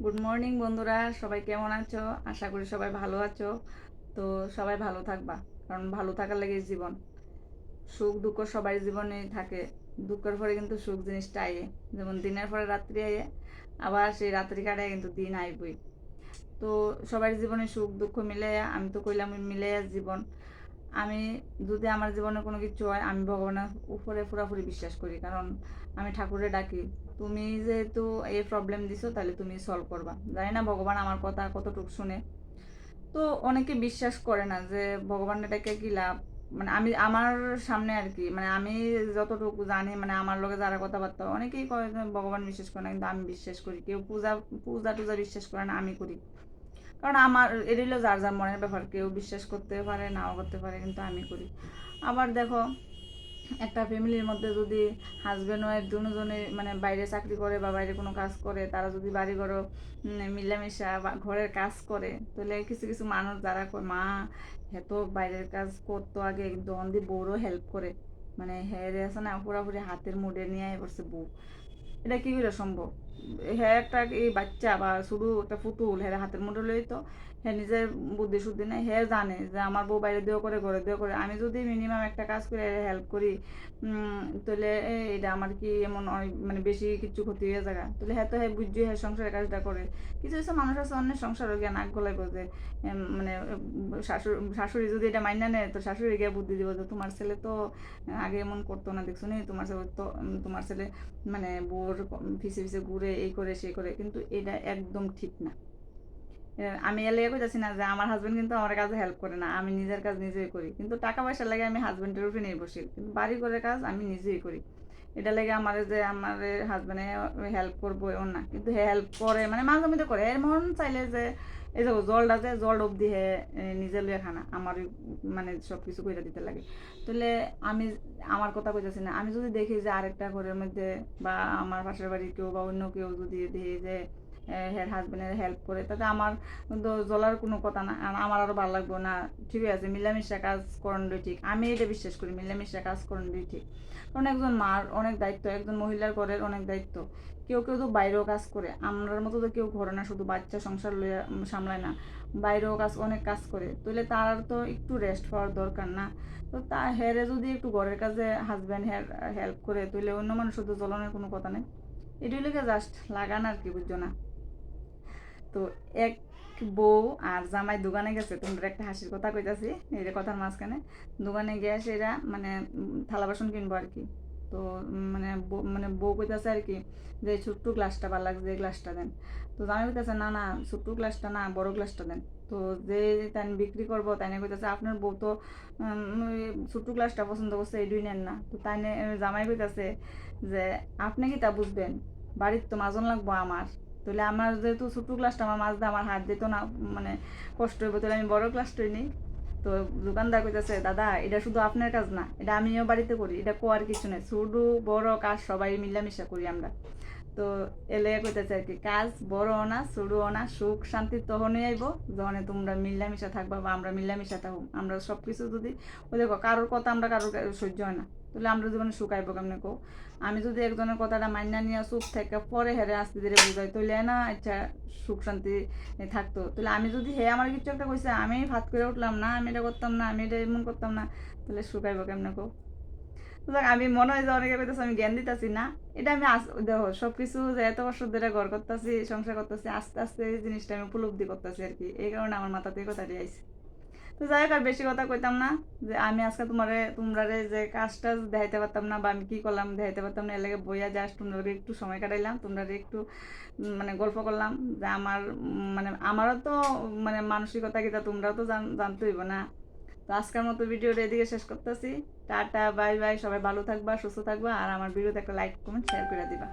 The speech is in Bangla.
গুড মর্নিং বন্ধুরা, সবাই কেমন আছো? আশা করি সবাই ভালো আছো। তো সবাই ভালো থাকবা, কারণ ভালো থাকার লাগে জীবন। সুখ দুঃখ সবার জীবনেই থাকে। দুঃখের পরে কিন্তু সুখ জিনিসটা আয়ে, যেমন দিনের পরে রাত্রি আয়ে, আবার সেই রাত্রি কাটায় কিন্তু দিন আইবই। তো সবার জীবনে সুখ দুঃখ মিলাইয়া, আমি তো কইলাম মিলাইয়া জীবন। আমি যদি আমার জীবনে কোনো কিছু হয়, আমি ভগবানের উপরে পুরোপুরি বিশ্বাস করি, কারণ আমি ঠাকুরে ডাকি, তুমি যেহেতু এই প্রবলেম দিছো তাহলে তুমি সলভ করবা। জানি না ভগবান আমার কথা কতটুকু শুনে। তো অনেকে বিশ্বাস করে না যে ভগবান এটাকে কি লাভ, মানে আমি আমার সামনে আর কি, মানে আমি যতটুকু জানি, মানে আমার লগে যারা কথাবার্তা, অনেকেই কয় যে ভগবান বিশ্বাস করে না, কিন্তু আমি বিশ্বাস করি। কেউ পূজা পূজা টুজা বিশ্বাস করে না, আমি করি। কারণ আমার এটা হলো যার যার মনের ব্যাপার, কেউ বিশ্বাস করতে পারে নাও করতে পারে, কিন্তু আমি করি। আবার দেখো, একটা ফ্যামিলির মধ্যে যদি হাজব্যান্ড ওয়াইফ দুজনে মানে বাইরে চাকরি করে বা বাইরে কোনো কাজ করে, তারা যদি বাড়ি ঘরও মিলামিশা বা ঘরের কাজ করে, তাহলে কিছু কিছু মানুষ যারা কয় মা তো বাইরের কাজ করতো আগে, কিন্তু অন্দি বউরও হেল্প করে, মানে হ্যাঁ আছে না পুরাপুরি হাতের মুড়ে নিয়ে পড়ছে বউ। এটা কি করে সম্ভব? হ্যাঁ একটা এই বাচ্চা বা শুধু একটা পুতুল, হ্যাঁ হাতের মুঠো লই তো, হ্যাঁ নিজের বুদ্ধি শুদ্ধি নেই, হ্যাঁ জানে যে আমার বউ বাইরে দিয়েও করে ঘরে দিয়েও করে, আমি যদি মিনিমাম একটা কাজ করে হেল্প করি, তাহলে এটা আমার কি এমন মানে বেশি কিছু ক্ষতি হয়ে যায়? তাহলে হ্যাঁ তো হ্যাঁ বুঝছি, হ্যাঁ সংসারের কাজটা করে। কিছু কিছু মানুষ আছে অন্যের সংসার গিয়ে নাক গলায় যে মানে শাশুড়ি যদি এটা মাইনা নেয়, তো শাশুড়ি গিয়ে বুদ্ধি দিব যে তোমার ছেলে তো আগে এমন করতো না, দেখছো নি তোমার ছেলে তো, তোমার ছেলে মানে বউর পিছে পিছে ঘুরে এই করে সেই করে, কিন্তু এটা একদম ঠিক না। আমি এর লেগে কইতাছি না যে আমার হাজবেন্ড কিন্তু আমার কাজে হেল্প করে না, আমি নিজের কাজ নিজেই করি, কিন্তু টাকা পয়সার লাগে আমি হাজবেন্ডের উপরে নির্ভরশীল, কিন্তু বাড়ি ঘরের কাজ আমি নিজেই করি। এটা লেগে আমার যে আমার হাজবেন্ডে হেল্প করবো এমন না, কিন্তু হে হেল্প করে, মানে মাঝে মধ্যে করে। এর মন চাইলে যে এই যে জলটা যে জল অব্দি হে নিজে লুয়ে খানা আমার মানে সব কিছু কইরা দিতে লাগে। তাহলে আমি আমার কথা কইতাছি না, আমি যদি দেখি যে আরেকটা ঘরের মধ্যে বা আমার পাশের বাড়ির কেউ বা অন্য কেউ যদি দেখি যে হের হাজবেন্ডের হেল্প করে, তাতে আমার কিন্তু জ্বলার কোনো কথা না, আর আমার আরও ভালো লাগবে না। ঠিক আছে, মিলামিশা কাজ করানোই ঠিক, আমি এটা বিশ্বাস করি, মিলামিশা কাজ করানোই ঠিক। কারণ একজন মার অনেক দায়িত্ব, একজন মহিলার ঘরের অনেক দায়িত্ব। কেউ কেউ তো বাইরেও কাজ করে, আমরার মতো তো কেউ ঘরে না শুধু বাচ্চা সংসার লইয়া সামলায় না, বাইরেও কাজ অনেক কাজ করে, তাহলে তার তো একটু রেস্ট পাওয়ার দরকার না? তো তা হেরে যদি একটু ঘরের কাজে হাজব্যান্ড হেল্প করে, তাহলে অন্য মানুষের তো জ্বলনের কোনো কথা নেই। এটাই লেগে জাস্ট লাগান আর কি, বুঝছো না? তো এক বউ আর জামাই দোকানে গেছে, তোমরা একটা হাসির কথা কইতাছি এই যে কথার মাঝখানে। দোকানে গিয়ে সেরা মানে থালা বাসন কিনবো আর কি। তো মানে বউ কইতাছে আর কি যে ছোট্ট গ্লাসটা ভালো লাগছে, এই গ্লাসটা দেন। তো জামাই কইতাছে না না, ছোট্ট গ্লাসটা না, বড় গ্লাসটা দেন। তো যে তাই বিক্রি করবো তাই কইতাছে আপনার বউ তো ছোট্ট গ্লাসটা পছন্দ করছে, এই দুই নেন না। তো তাই জামাই কইতাছে যে আপনি কি তা বুঝবেন, বাড়ির তো মাজন লাগবো আমার, তাহলে আমার যেহেতু ছোটো ক্লাসটা আমার মাঝে আমার হাত দিত না, মানে কষ্ট হইব, তাহলে আমি বড় ক্লাসটাই নিই। তো দোকানদার কইতেছে দাদা এটা শুধু আপনার কাজ না, এটা আমিও বাড়িতে করি, এটা কোয়ার কিছু নেই, ছোটো বড় কাজ সবাই মিলামিশা করি আমরা। তো এলে কইতেছে আর কি, কাজ বড় না ছোটো না, সুখ শান্তি তখনই আইব যখন তোমরা মিলামিশা থাকবা বা আমরা মিলামিশা থাকবো। আমরা সব কিছু যদি ওই দেখো কারোর কথা আমরা কারোর সহ্য হয় না, তাহলে আমরা জীবনে সুখ আইব কেমনে কো? আমি যদি একজনের কথাটা মাইনা নিয়ে চুপ থেকে পরে হেরে আস্তে ধীরে বুঝাই, তাইলে না আচ্ছা সুখ শান্তি থাকতো। তাহলে আমি যদি হে আমার কিছু একটা কইছে, আমি ভাত করে উঠলাম না, আমি এটা করতাম না, আমি এটা এমন করতাম না, তাহলে সুখ আইব কেমনে কো? দেখ আমি মনে হয় যে অনেকে কইতেছে আমি জ্ঞান দিতেছি না, এটা আমি দেখো সবকিছু যে এত বছর ধরে ঘর করতেছি সংসার করতেছি, আস্তে আস্তে এই জিনিসটা আমি উপলব্ধি করতেছি আর কি, এই কারণে আমার মাথাতে কথাটি আইছে। তো যাই হোক আর বেশি কথা কইতাম না, যে আমি আজকে তোমরারে যে কাজটা দেখাইতে পারতাম না বা আমি কি করলাম দেখাইতে পারতাম না, এর লাগে বইয়া জাস্ট তোমরা একটু সময় কাটাইলাম, তোমরা একটু মানে গল্প করলাম যে আমার মানে আমারও তো মানে মানসিকতা কিটা তোমরাও তো জানতে হইব না। তো আজকের মতো ভিডিওটা এদিকে শেষ করতেছি। টাটা বাই বাই, সবাই ভালো থাকবা সুস্থ থাকবা, আর আমার ভিডিওতে একটা লাইক কমেন্ট শেয়ার করে দিবা।